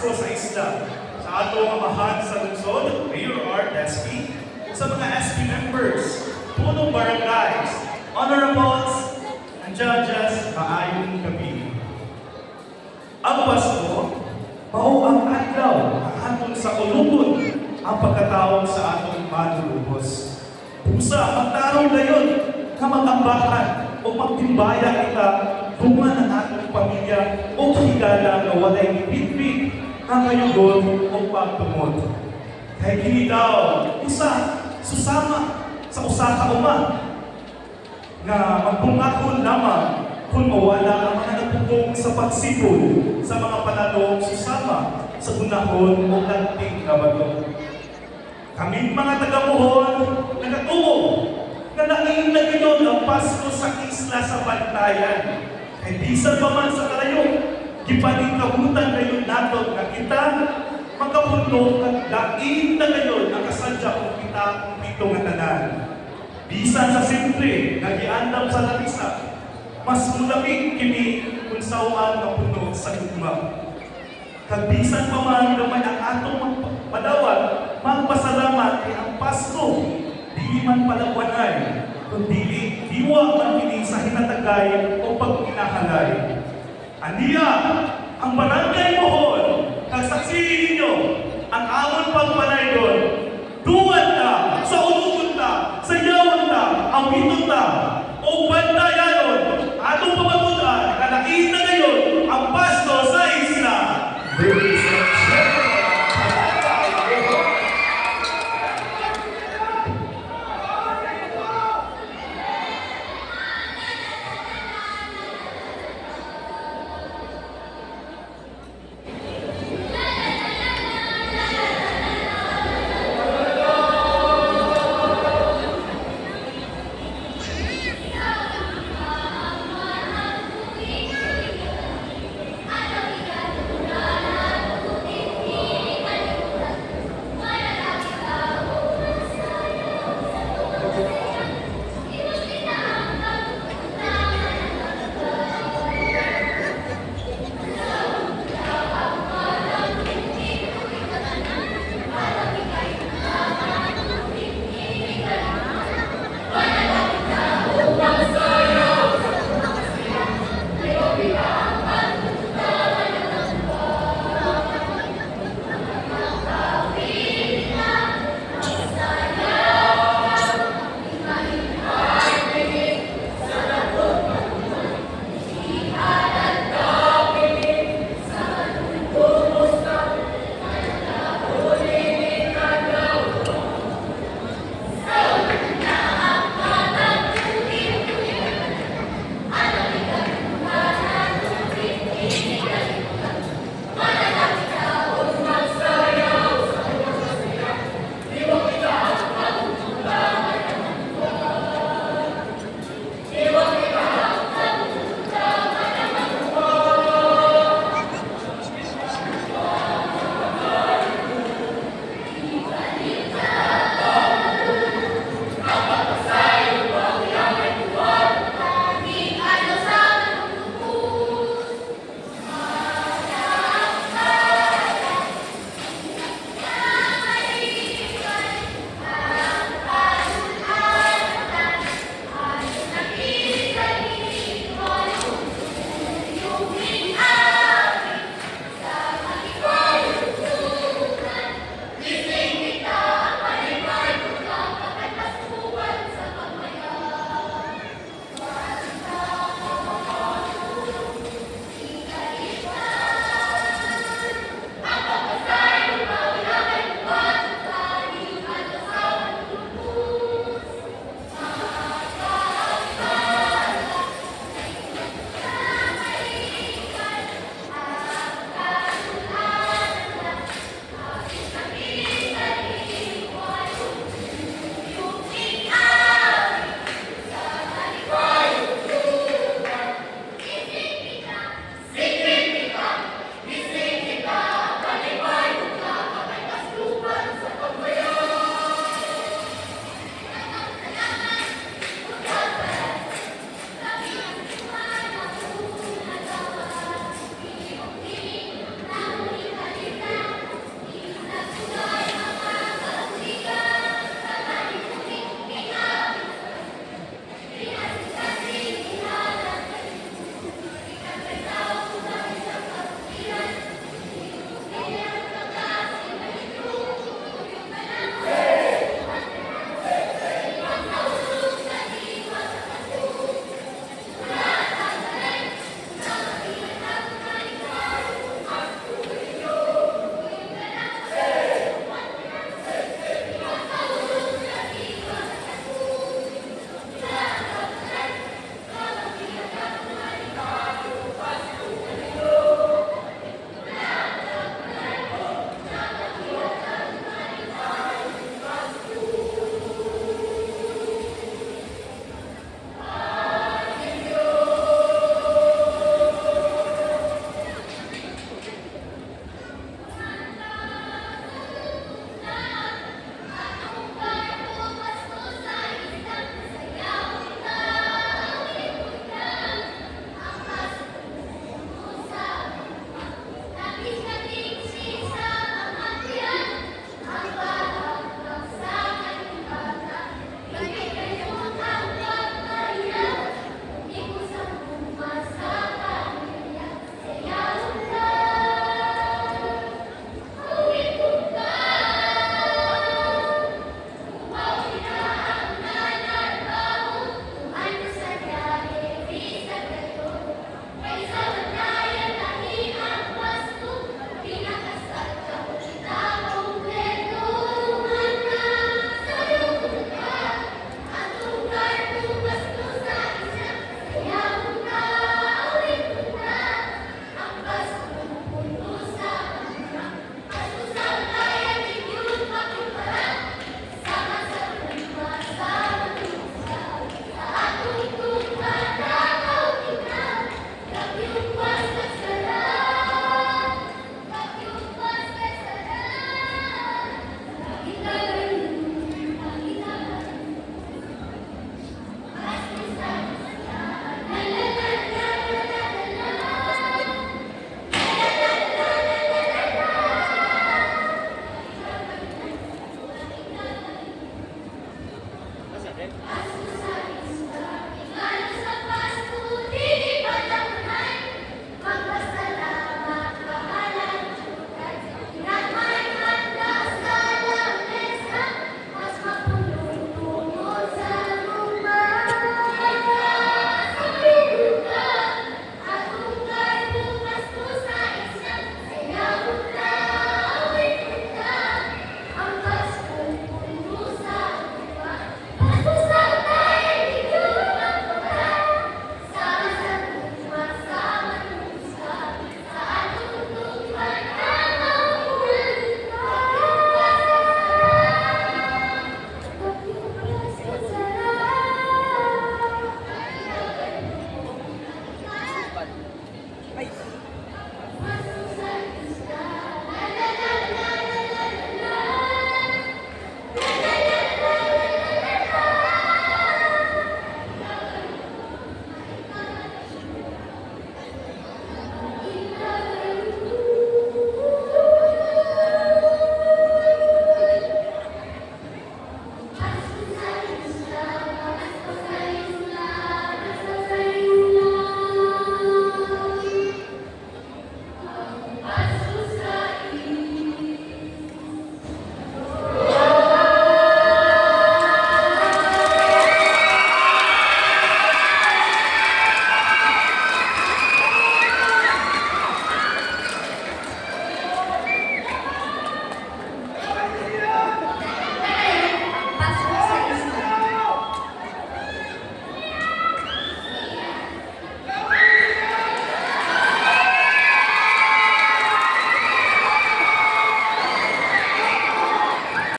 Pasko sa isla. Sa atong amahan sa lungsod, Mayor R. Despi, sa mga SP members, punong barangays, honorables, and judges, maayong gabi. Ang Pasko, mao ang adlaw ang atong sa ulubon ang pagkatawag sa atong manlulubos. Pusa, magtarong gayon na magambahan o magtimbaya kita bunga ng atong pamilya o higala na walay ipitpit ang kayugon o pagtungod. Kaya kini daw, susama sa usa ka uma nga magbungakon lamang kung mawala ang mga natutong sa pagsipol sa mga panalong susama sa unahon o kanting na bato. Kaming mga taga-Muhon, nagatuo na nakiinagilon ang Pasko sa isla sa Bantayan. Kaya bisan pa man sa kalayo, gipaningkabutan ngayon nato na kita magkapundok at daing na ngayon ang kasadya kung kita kung pito nga tanan. Bisan sa simple, nagiandam sa labisa, mas mulamig kini kung sawaan na puno sa gugma. Kagbisan pa man naman ang atong padawat, magpasalamat ay ang Pasko, di man palawanay, kundi diwa man kini sa hinatagay o pag-inahalay. Aniya, ang barangay Muhon, kagsaksihin ninyo, ang amon pagpanay doon, duwan ta, sa unugon ta, sa yawan ta, ang biton ta, o bantayanon, atong pamatutan, kalakiin na ngayon, ang Pasko sa isla. Ladies and gentlemen,